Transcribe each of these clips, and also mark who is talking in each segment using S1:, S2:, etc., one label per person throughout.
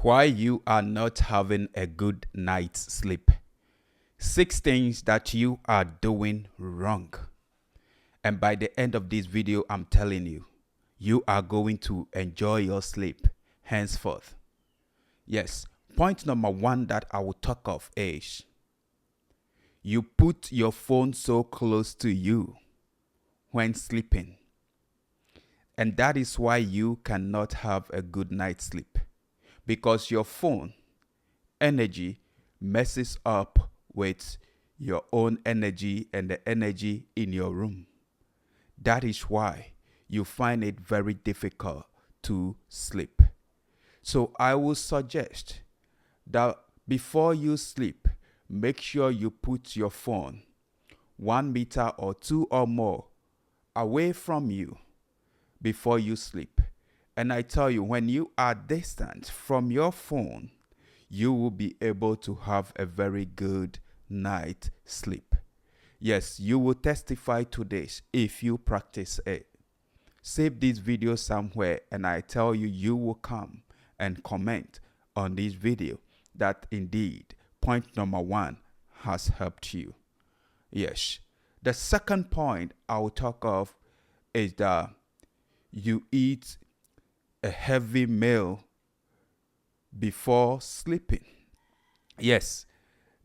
S1: Why you are not having a good night's sleep. 6 things that you are doing wrong. And by the end of this video, I'm telling you, you are going to enjoy your sleep henceforth. Yes, point number one that I will talk of is you put your phone so close to you when sleeping. And that is why you cannot have a good night's sleep. Because your phone energy messes up with your own energy and the energy in your room. That is why you find it very difficult to sleep. So I will suggest that before you sleep, make sure you put your phone 1 meter or 2 or more away from you before you sleep. And I tell you, when you are distant from your phone, you will be able to have a very good night sleep. Yes, you will testify to this if you practice it. Save this video somewhere and I tell you, you will come and comment on this video that indeed point number one has helped you. Yes. The second point I will talk of is that you eat a heavy meal before sleeping. Yes,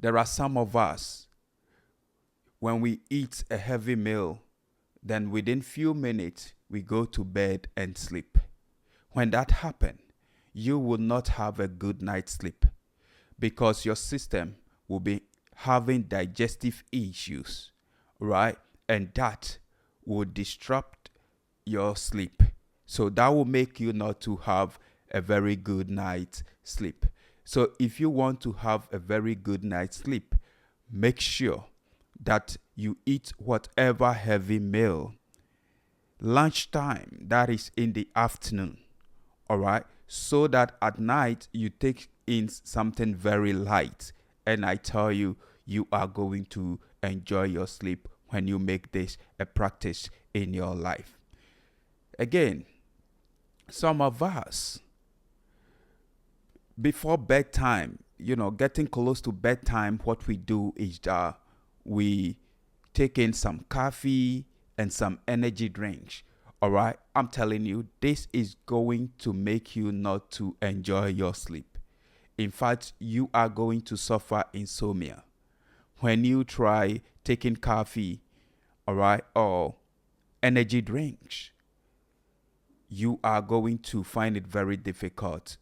S1: there are some of us, when we eat a heavy meal, then within few minutes, we go to bed and sleep. When that happens, you will not have a good night's sleep because your system will be having digestive issues, right? And that will disrupt your sleep. So that will make you not to have a very good night's sleep. So if you want to have a very good night's sleep, make sure that you eat whatever heavy meal lunchtime, that is in the afternoon, all right, so that at night you take in something very light. And I tell you, you are going to enjoy your sleep when you make this a practice in your life. Again, some of us, before bedtime, getting close to bedtime, what we do is that we take in some coffee and some energy drinks. All right. I'm telling you, this is going to make you not to enjoy your sleep. In fact, you are going to suffer insomnia when you try taking coffee, all right, or energy drinks. You are going to find it very difficult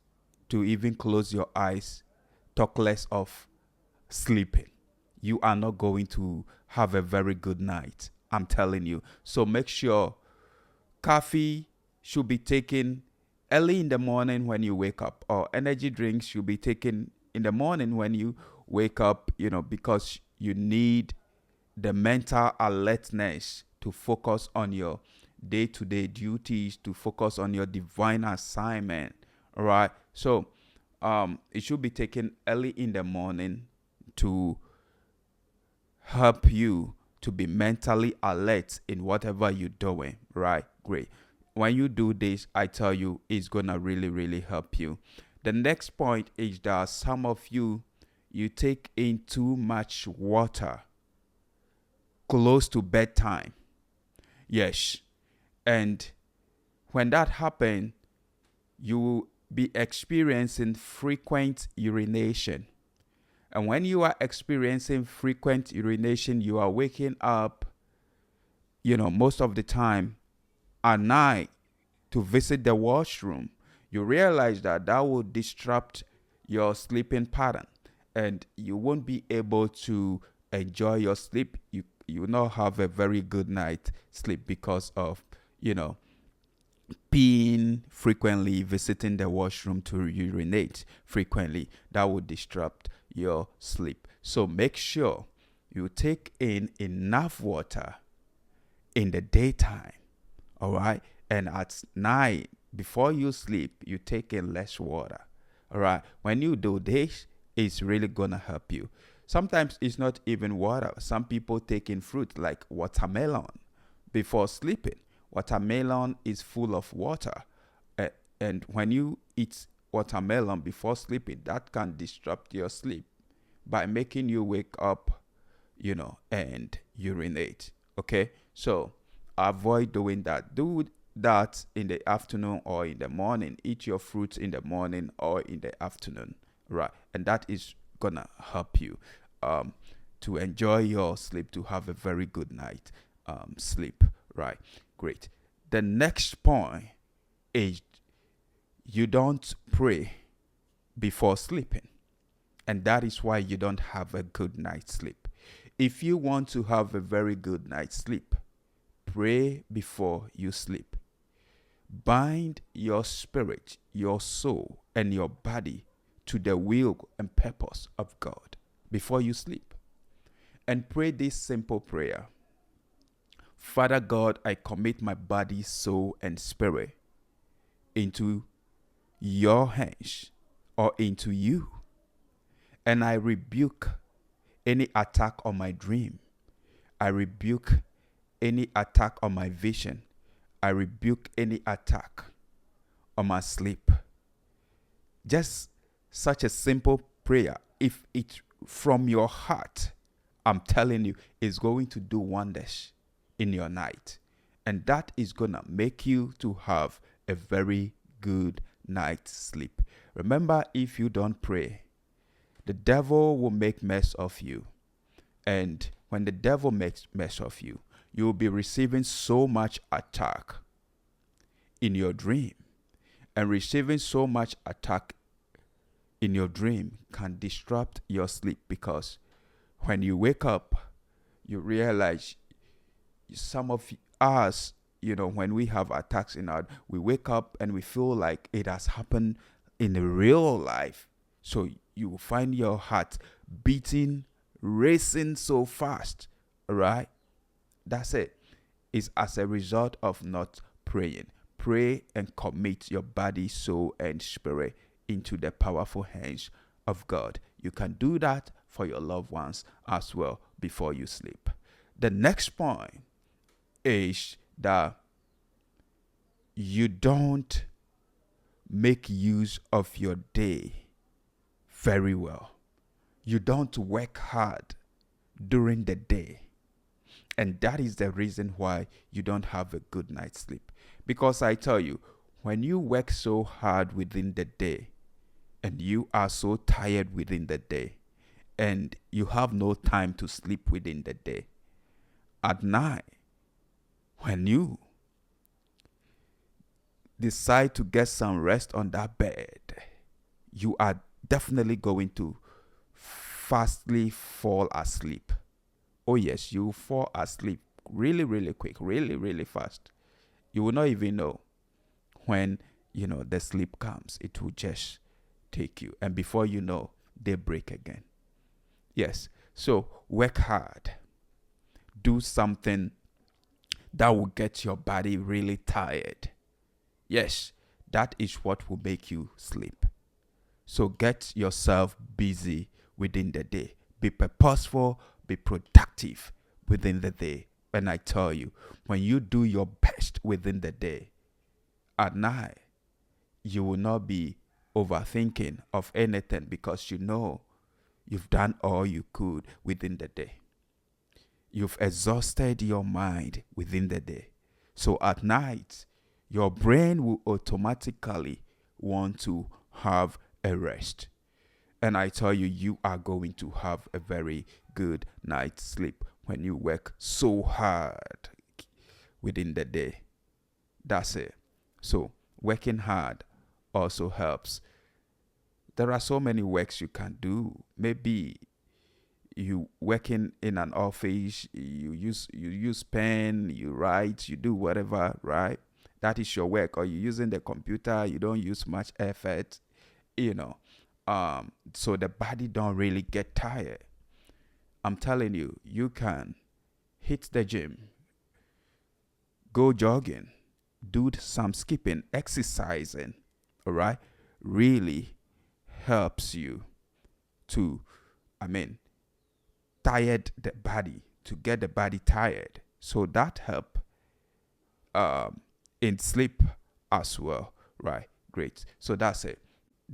S1: to even close your eyes, talk less of sleeping. You are not going to have a very good night, I'm telling you. So make sure coffee should be taken early in the morning when you wake up, or energy drinks should be taken in the morning when you wake up, because you need the mental alertness to focus on your day-to-day duties, to focus on your divine assignment. All right. So it should be taken early in the morning to help you to be mentally alert in whatever you're doing. Right. Great. When you do this, I tell you, it's gonna really, really help you. The next point is that some of you take in too much water close to bedtime. Yes. And when that happens, you will be experiencing frequent urination. And when you are experiencing frequent urination, you are waking up, most of the time at night to visit the washroom. You realize that will disrupt your sleeping pattern and you won't be able to enjoy your sleep. You will not have a very good night sleep because of, peeing frequently, visiting the washroom to urinate frequently. That would disrupt your sleep. So make sure you take in enough water in the daytime, all right? And at night, before you sleep, you take in less water, all right? When you do this, it's really gonna help you. Sometimes it's not even water. Some people take in fruit like watermelon before sleeping. Watermelon is full of water. And when you eat watermelon before sleeping, that can disrupt your sleep by making you wake up, and urinate. Okay, so avoid doing that. Do that in the afternoon or in the morning. Eat your fruits in the morning or in the afternoon, right? And that is gonna help you to enjoy your sleep, to have a very good night sleep, right? Great. The next point is you don't pray before sleeping, and that is why you don't have a good night's sleep. If you want to have a very good night's sleep, pray before you sleep. Bind your spirit, your soul, and your body to the will and purpose of God before you sleep. And pray this simple prayer: Father God, I commit my body, soul, and spirit into your hands, or into you. And I rebuke any attack on my dream. I rebuke any attack on my vision. I rebuke any attack on my sleep. Just such a simple prayer. If it's from your heart, I'm telling you, it's going to do wonders in your night. And that is going to make you to have a very good night's sleep. Remember, if you don't pray, the devil will make mess of you. And when the devil makes mess of you, you will be receiving so much attack in your dream. And receiving so much attack in your dream can disrupt your sleep, because when you wake up, you realize, some of us, when we have attacks we wake up and we feel like it has happened in the real life. So you will find your heart beating, racing so fast, right? That's it. It's as a result of not praying. Pray and commit your body, soul, and spirit into the powerful hands of God. You can do that for your loved ones as well before you sleep. The next point is that you don't make use of your day very well. You don't work hard during the day. And that is the reason why you don't have a good night's sleep. Because I tell you, when you work so hard within the day, and you are so tired within the day, and you have no time to sleep within the day, at night, when you decide to get some rest on that bed, you are definitely going to fastly fall asleep. Oh yes, you fall asleep really, really quick, really, really fast. You will not even know when, the sleep comes. It will just take you. And before you know, they break again. Yes. So work hard. Do something that will get your body really tired. Yes, that is what will make you sleep. So get yourself busy within the day. Be purposeful, be productive within the day. And I tell you, when you do your best within the day, at night, you will not be overthinking of anything, because you've done all you could within the day. You've exhausted your mind within the day. So at night, your brain will automatically want to have a rest. And I tell you, you are going to have a very good night's sleep when you work so hard within the day. That's it. So working hard also helps. There are so many works you can do. Maybe you working in an office, you use pen, you write, you do whatever, right? That is your work. Or you're using the computer, you don't use much effort, so the body don't really get tired. I'm telling you, you can hit the gym, go jogging, do some skipping, exercising, all right? Really helps you to, tired the body, to get the body tired. So that help in sleep as well, right? Great. So that's it.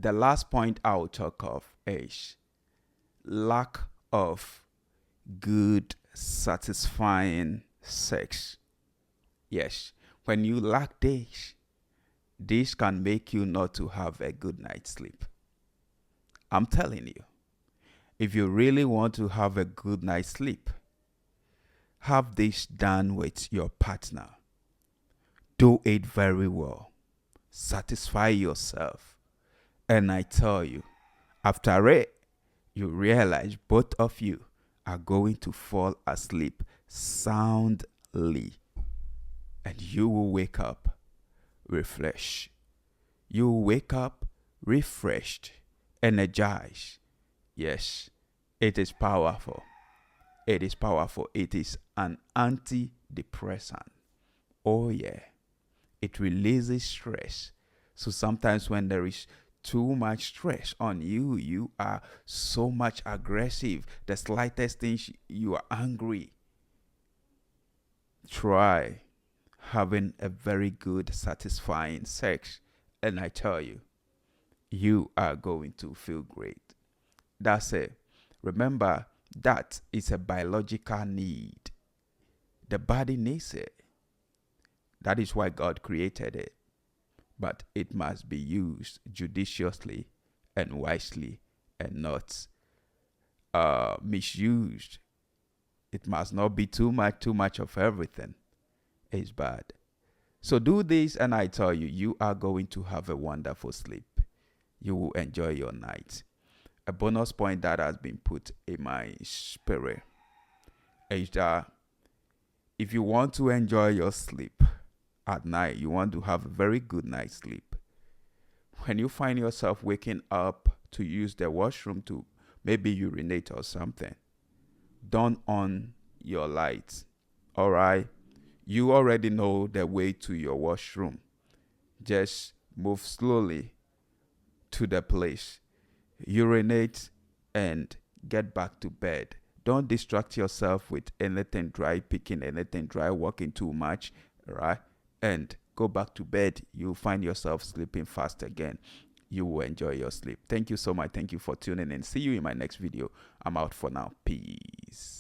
S1: The last point I'll talk of is lack of good, satisfying sex. Yes, when you lack this can make you not to have a good night's sleep. I'm telling you, if you really want to have a good night's sleep, have this done with your partner. Do it very well. Satisfy yourself. And I tell you, after it, you realize both of you are going to fall asleep soundly. And you will wake up refreshed. You will wake up refreshed, energized. Yes, it is powerful. It is powerful. It is an antidepressant. Oh, yeah. It releases stress. So sometimes when there is too much stress on you, you are so much aggressive. The slightest thing, you are angry. Try having a very good, satisfying sex. And I tell you, you are going to feel great. That's it. Remember, that is a biological need. The body needs it. That is why God created it. But it must be used judiciously and wisely and not misused. It must not be too much of everything. It's bad. So do this and I tell you, you are going to have a wonderful sleep. You will enjoy your night. A bonus point that has been put in my spirit is that if you want to enjoy your sleep at night, you want to have a very good night's sleep. When you find yourself waking up to use the washroom to maybe urinate or something, don't on your lights. All right? You already know the way to your washroom. Just move slowly to the place, urinate, and get back to bed. Don't distract yourself with anything dry, picking anything dry, walking too much, right? And go back to bed. You'll find yourself sleeping fast again. You will enjoy your sleep. Thank you so much. Thank you for tuning in. See you in my next video. I'm out for now. Peace.